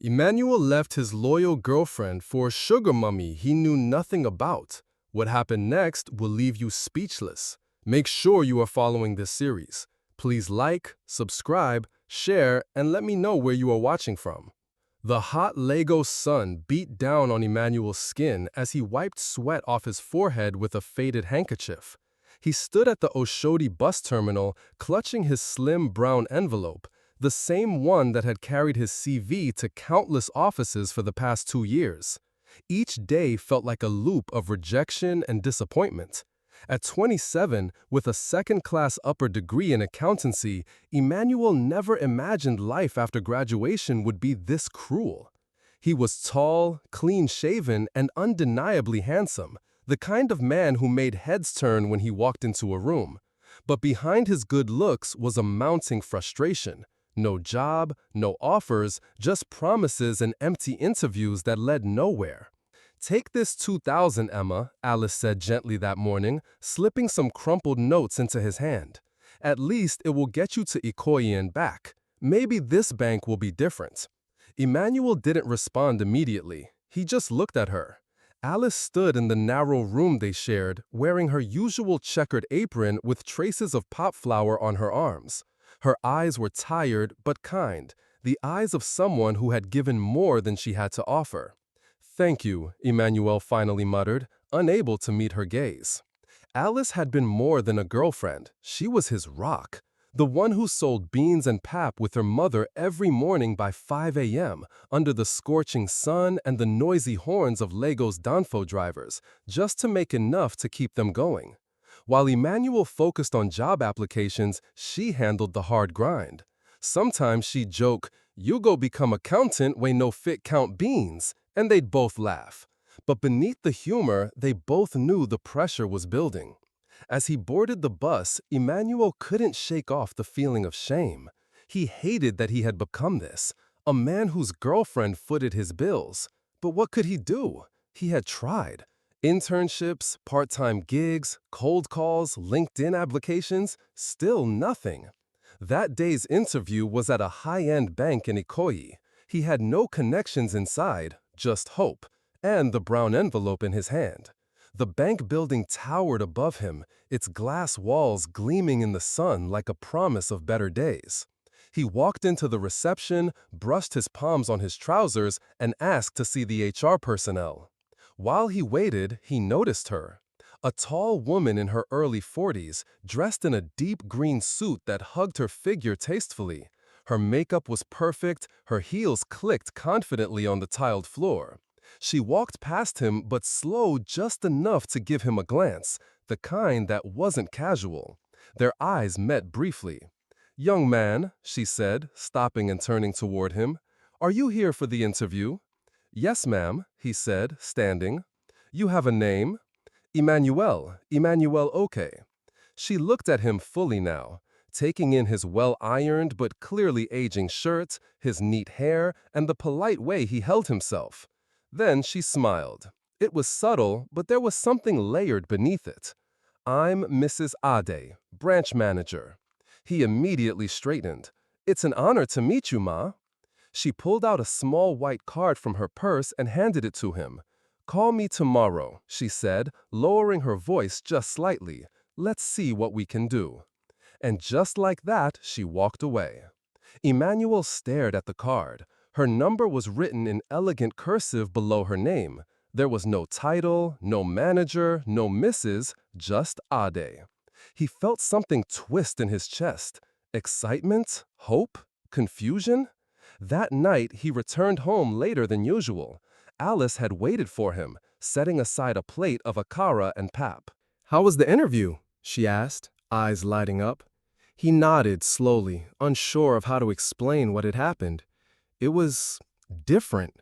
Emmanuel left his loyal girlfriend for a sugar mummy he knew nothing about. What happened next will leave you speechless. Make sure you are following this series. Please like, subscribe, share, and let me know where you are watching from. The hot Lego sun beat down on Emmanuel's skin as he wiped sweat off his forehead with a faded handkerchief. He stood at the Oshodi bus terminal, clutching his slim brown envelope, the same one that had carried his CV to countless offices for the past 2 years. Each day felt like a loop of rejection and disappointment. At 27, with a second-class upper degree in accountancy, Emmanuel never imagined life after graduation would be this cruel. He was tall, clean-shaven, and undeniably handsome, the kind of man who made heads turn when he walked into a room. But behind his good looks was a mounting frustration. No job, no offers, just promises and empty interviews that led nowhere. "Take this 2,000, Emma," Alice said gently that morning, slipping some crumpled notes into his hand. "At least it will get you to Ikoyi and back. Maybe this bank will be different." Emmanuel didn't respond immediately. He just looked at her. Alice stood in the narrow room they shared, wearing her usual checkered apron with traces of popflower on her arms. Her eyes were tired but kind, the eyes of someone who had given more than she had to offer. "Thank you," Emmanuel finally muttered, unable to meet her gaze. Alice had been more than a girlfriend. She was his rock. The one who sold beans and pap with her mother every morning by 5 a.m., under the scorching sun and the noisy horns of Lego's Danfo drivers, just to make enough to keep them going. While Emmanuel focused on job applications, she handled the hard grind. Sometimes she'd joke, "You go become accountant when no fit count beans," and they'd both laugh. But beneath the humor, they both knew the pressure was building. As he boarded the bus, Emmanuel couldn't shake off the feeling of shame. He hated that he had become this, a man whose girlfriend footed his bills. But what could he do? He had tried. Internships, part-time gigs, cold calls, LinkedIn applications, still nothing. That day's interview was at a high-end bank in Ikoyi. He had no connections inside, just hope, and the brown envelope in his hand. The bank building towered above him, its glass walls gleaming in the sun like a promise of better days. He walked into the reception, brushed his palms on his trousers, and asked to see the HR personnel. While he waited, he noticed her. A tall woman in her early 40s, dressed in a deep green suit that hugged her figure tastefully. Her makeup was perfect, her heels clicked confidently on the tiled floor. She walked past him but slowed just enough to give him a glance, the kind that wasn't casual. Their eyes met briefly. "Young man," she said, stopping and turning toward him, "are you here for the interview?" "Yes, ma'am," he said, standing. "You have a name?" Emmanuel Oke." She looked at him fully now, taking in his well-ironed but clearly aging shirt, his neat hair, and the polite way he held himself. Then she smiled. It was subtle, but there was something layered beneath it. "I'm Mrs. Ade, branch manager." He immediately straightened. "It's an honor to meet you, Ma." She pulled out a small white card from her purse and handed it to him. "Call me tomorrow," she said, lowering her voice just slightly. "Let's see what we can do." And just like that, she walked away. Emmanuel stared at the card. Her number was written in elegant cursive below her name. There was no title, no manager, no Mrs., just Ade. He felt something twist in his chest. Excitement? Hope? Confusion? That night, he returned home later than usual. Alice had waited for him, setting aside a plate of akara and pap. "How was the interview?" she asked, eyes lighting up. He nodded slowly, unsure of how to explain what had happened. "It was different."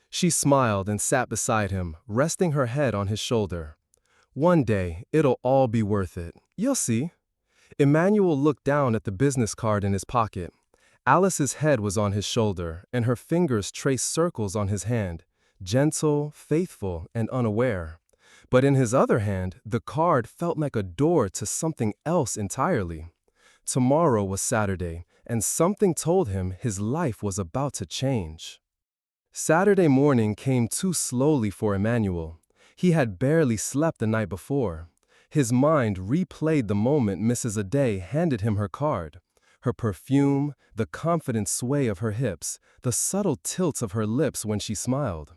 She smiled and sat beside him, resting her head on his shoulder. "One day, it'll all be worth it. You'll see." Emmanuel looked down at the business card in his pocket. Alice's head was on his shoulder, and her fingers traced circles on his hand, gentle, faithful, and unaware. But in his other hand, the card felt like a door to something else entirely. Tomorrow was Saturday, and something told him his life was about to change. Saturday morning came too slowly for Emmanuel. He had barely slept the night before. His mind replayed the moment Mrs. Aday handed him her card. Her perfume, the confident sway of her hips, the subtle tilts of her lips when she smiled.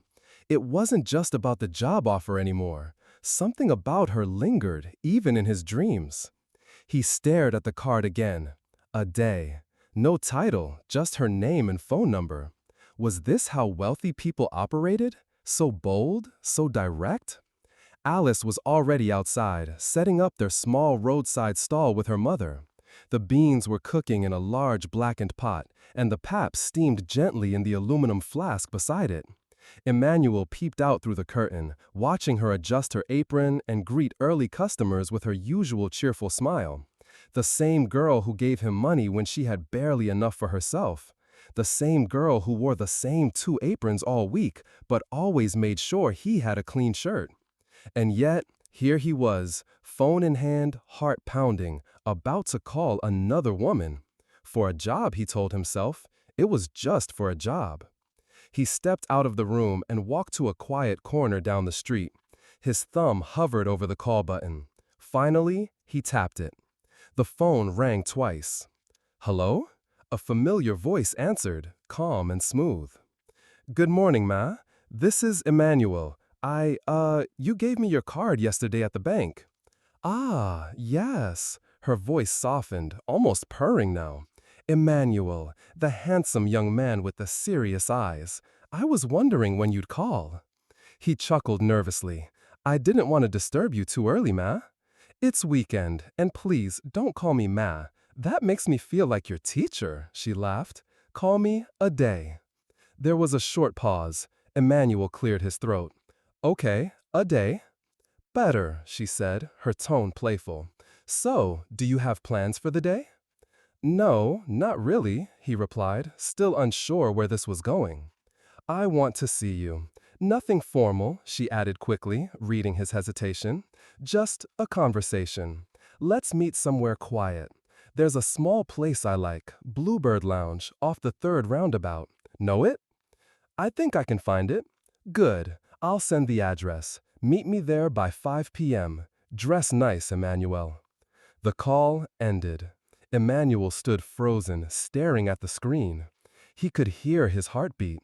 It wasn't just about the job offer anymore. Something about her lingered, even in his dreams. He stared at the card again. Aday. No title, just her name and phone number. Was this how wealthy people operated? So bold? So direct? Alice was already outside, setting up their small roadside stall with her mother. The beans were cooking in a large blackened pot, and the pap steamed gently in the aluminum flask beside it. Emmanuel peeped out through the curtain, watching her adjust her apron and greet early customers with her usual cheerful smile. The same girl who gave him money when she had barely enough for herself. The same girl who wore the same 2 aprons all week, but always made sure he had a clean shirt. And yet, here he was, phone in hand, heart pounding, about to call another woman. For a job, he told himself. It was just for a job. He stepped out of the room and walked to a quiet corner down the street. His thumb hovered over the call button. Finally, he tapped it. The phone rang twice. Hello? A familiar voice answered, calm and smooth. Good morning, Ma. This is Emmanuel. You gave me your card yesterday at the bank. Ah, yes. Her voice softened, almost purring now. Emmanuel, the handsome young man with the serious eyes. I was wondering when you'd call. He chuckled nervously. I didn't want to disturb you too early, Ma. It's weekend, and please don't call me Ma. That makes me feel like your teacher, she laughed. Call me Aday. There was a short pause. Emmanuel cleared his throat. Okay, Aday. Better, she said, her tone playful. So, do you have plans for the day? No, not really, he replied, still unsure where this was going. I want to see you. Nothing formal, she added quickly, reading his hesitation. Just a conversation. Let's meet somewhere quiet. There's a small place I like, Bluebird Lounge, off the 3rd roundabout. Know it? I think I can find it. Good. I'll send the address. Meet me there by 5 p.m. Dress nice, Emmanuel. The call ended. Emmanuel stood frozen, staring at the screen. He could hear his heartbeat.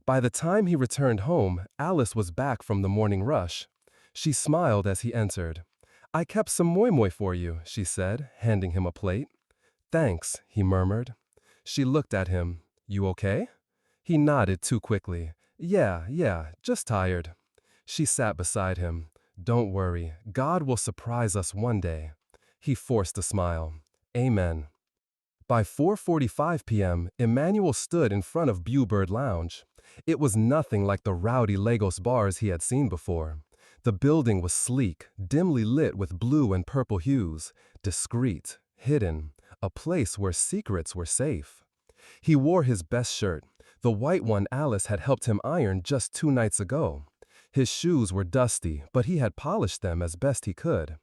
By the time he returned home, Alice was back from the morning rush. She smiled as he entered. I kept some moi moi for you, she said, handing him a plate. Thanks, he murmured. She looked at him. You okay? He nodded too quickly. Yeah, just tired. She sat beside him. Don't worry, God will surprise us one day. He forced a smile. Amen. By 4:45 p.m., Emmanuel stood in front of Bluebird Lounge. It was nothing like the rowdy Lagos bars he had seen before. The building was sleek, dimly lit with blue and purple hues, discreet, hidden, a place where secrets were safe. He wore his best shirt, the white one Alice had helped him iron just 2 nights ago. His shoes were dusty, but he had polished them as best he could.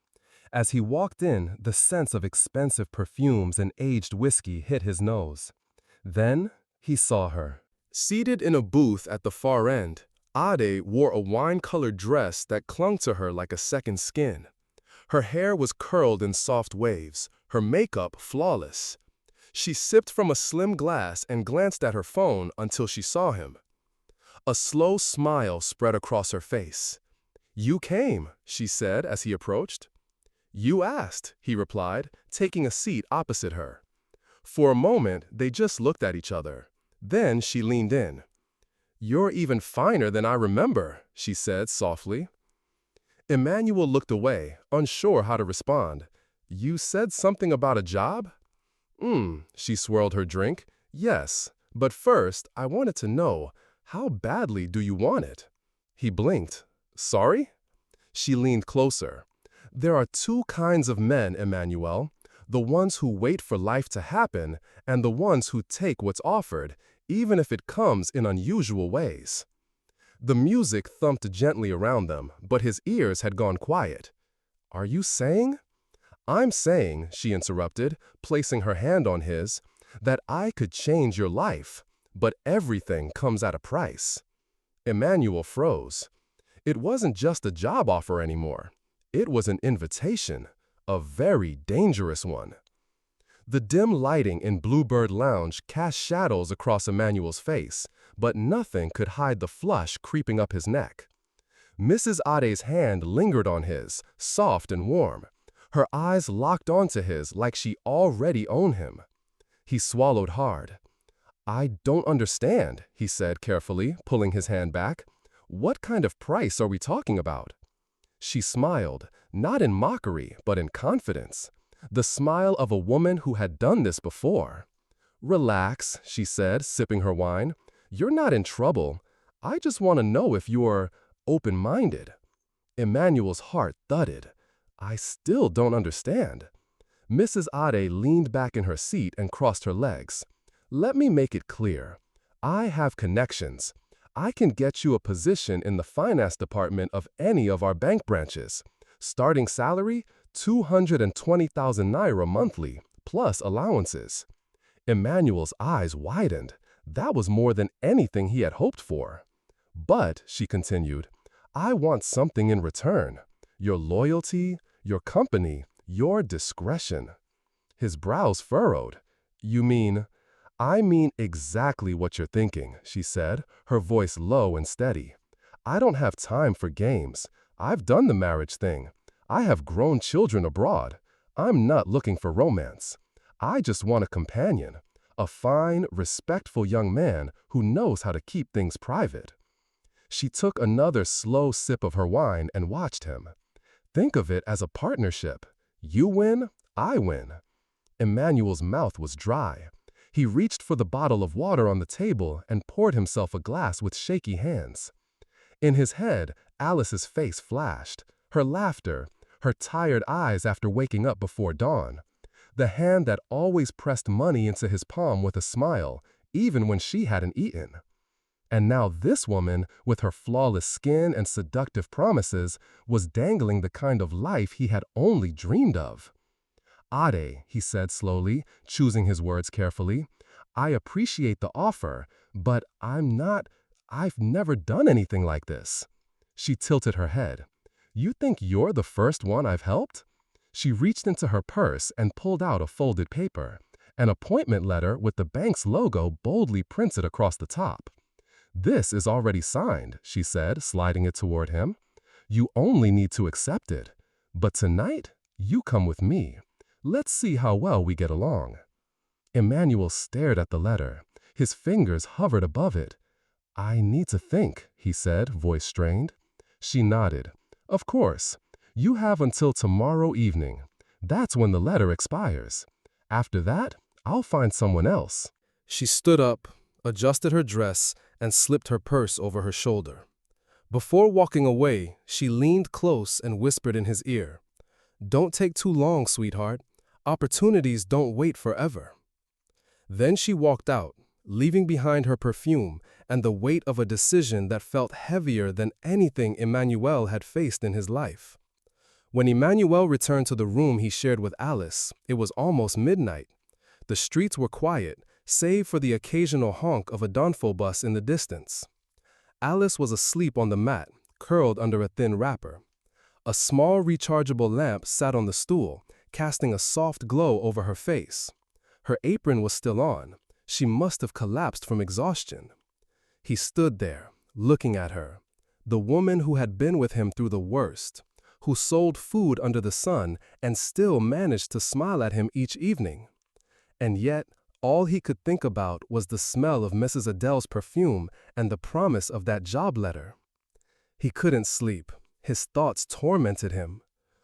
As he walked in, the sense of expensive perfumes and aged whiskey hit his nose. Then, he saw her. Seated in a booth at the far end, Ade wore a wine-colored dress that clung to her like a second skin. Her hair was curled in soft waves, her makeup flawless. She sipped from a slim glass and glanced at her phone until she saw him. A slow smile spread across her face. You came, she said as he approached. You asked, he replied, taking a seat opposite her. For a moment, they just looked at each other. Then she leaned in. You're even finer than I remember, she said softly. Emmanuel looked away, unsure how to respond. You said something about a job? She swirled her drink. Yes, but first, I wanted to know, how badly do you want it? He blinked. Sorry? She leaned closer. There are 2 kinds of men, Emmanuel. The ones who wait for life to happen, and the ones who take what's offered, even if it comes in unusual ways. The music thumped gently around them, but his ears had gone quiet. Are you saying? I'm saying, she interrupted, placing her hand on his, that I could change your life. But everything comes at a price. Emmanuel froze. It wasn't just a job offer anymore. It was an invitation, a very dangerous one. The dim lighting in Bluebird Lounge cast shadows across Emmanuel's face, but nothing could hide the flush creeping up his neck. Mrs. Ade's hand lingered on his, soft and warm. Her eyes locked onto his like she already owned him. He swallowed hard. "I don't understand," he said carefully, pulling his hand back. "What kind of price are we talking about?" She smiled, not in mockery, but in confidence. The smile of a woman who had done this before. "Relax," she said, sipping her wine. "You're not in trouble. I just want to know if you're open-minded." Emmanuel's heart thudded. "I still don't understand." Mrs. Ade leaned back in her seat and crossed her legs. "Let me make it clear. I have connections. I can get you a position in the finance department of any of our bank branches. Starting salary, 220,000 naira monthly, plus allowances." Emmanuel's eyes widened. That was more than anything he had hoped for. "But," she continued, "I want something in return. Your loyalty, your company, your discretion." His brows furrowed. "You mean—" "I mean exactly what you're thinking," she said, her voice low and steady. "I don't have time for games. I've done the marriage thing. I have grown children abroad. I'm not looking for romance. I just want a companion, a fine, respectful young man who knows how to keep things private." She took another slow sip of her wine and watched him. "Think of it as a partnership. You win, I win." Emmanuel's mouth was dry. He reached for the bottle of water on the table and poured himself a glass with shaky hands. In his head, Alice's face flashed, her laughter, her tired eyes after waking up before dawn, the hand that always pressed money into his palm with a smile, even when she hadn't eaten. And now this woman, with her flawless skin and seductive promises, was dangling the kind of life he had only dreamed of. "Ade," he said slowly, choosing his words carefully, "I appreciate the offer, but I've never done anything like this." She tilted her head. "You think you're the first one I've helped?" She reached into her purse and pulled out a folded paper, an appointment letter with the bank's logo boldly printed across the top. "This is already signed," she said, sliding it toward him. "You only need to accept it. But tonight, you come with me. Let's see how well we get along." Emmanuel stared at the letter. His fingers hovered above it. "I need to think," he said, voice strained. She nodded. "Of course. You have until tomorrow evening. That's when the letter expires. After that, I'll find someone else." She stood up, adjusted her dress, and slipped her purse over her shoulder. Before walking away, she leaned close and whispered in his ear, "Don't take too long, sweetheart. Opportunities don't wait forever." Then she walked out, leaving behind her perfume and the weight of a decision that felt heavier than anything Emmanuel had faced in his life. When Emmanuel returned to the room he shared with Alice, it was almost midnight. The streets were quiet, save for the occasional honk of a Donfo bus in the distance. Alice was asleep on the mat, curled under a thin wrapper. A small rechargeable lamp sat on the stool, casting a soft glow over her face. Her apron was still on. She must have collapsed from exhaustion. He stood there, looking at her, the woman who had been with him through the worst, who sold food under the sun and still managed to smile at him each evening. And yet, all he could think about was the smell of Mrs. Adele's perfume and the promise of that job letter. He couldn't sleep. His thoughts tormented him.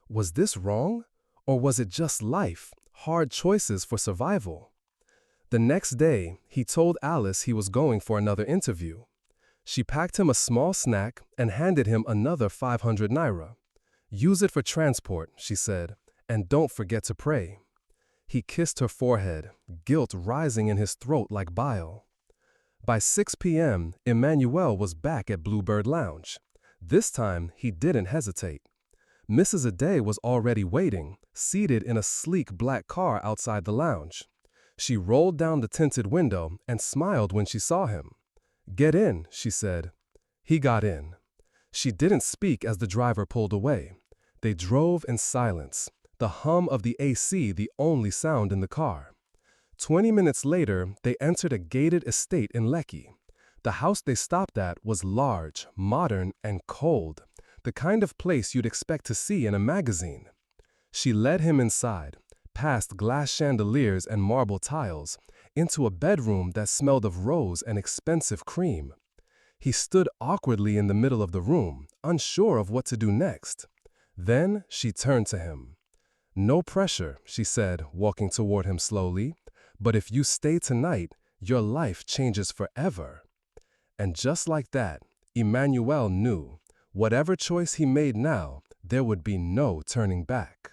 Was this wrong? Or was it just life, hard choices for survival? The next day, he told Alice he was going for another interview. She packed him a small snack and handed him another 500 naira. "Use it for transport," she said, "and don't forget to pray." He kissed her forehead, guilt rising in his throat like bile. By 6 p.m., Emmanuel was back at Bluebird Lounge. This time, he didn't hesitate. Mrs. Ade was already waiting, seated in a sleek black car outside the lounge. She rolled down the tinted window and smiled when she saw him. "Get in," she said. He got in. She didn't speak as the driver pulled away. They drove in silence, the hum of the AC the only sound in the car. 20 minutes later, they entered a gated estate in Lekki. The house they stopped at was large, modern, and cold, the kind of place you'd expect to see in a magazine. She led him inside, past glass chandeliers and marble tiles, into a bedroom that smelled of rose and expensive cream. He stood awkwardly in the middle of the room, unsure of what to do next. Then she turned to him. "No pressure," she said, walking toward him slowly, "but if you stay tonight, your life changes forever." And just like that, Emmanuel knew, whatever choice he made now, there would be no turning back.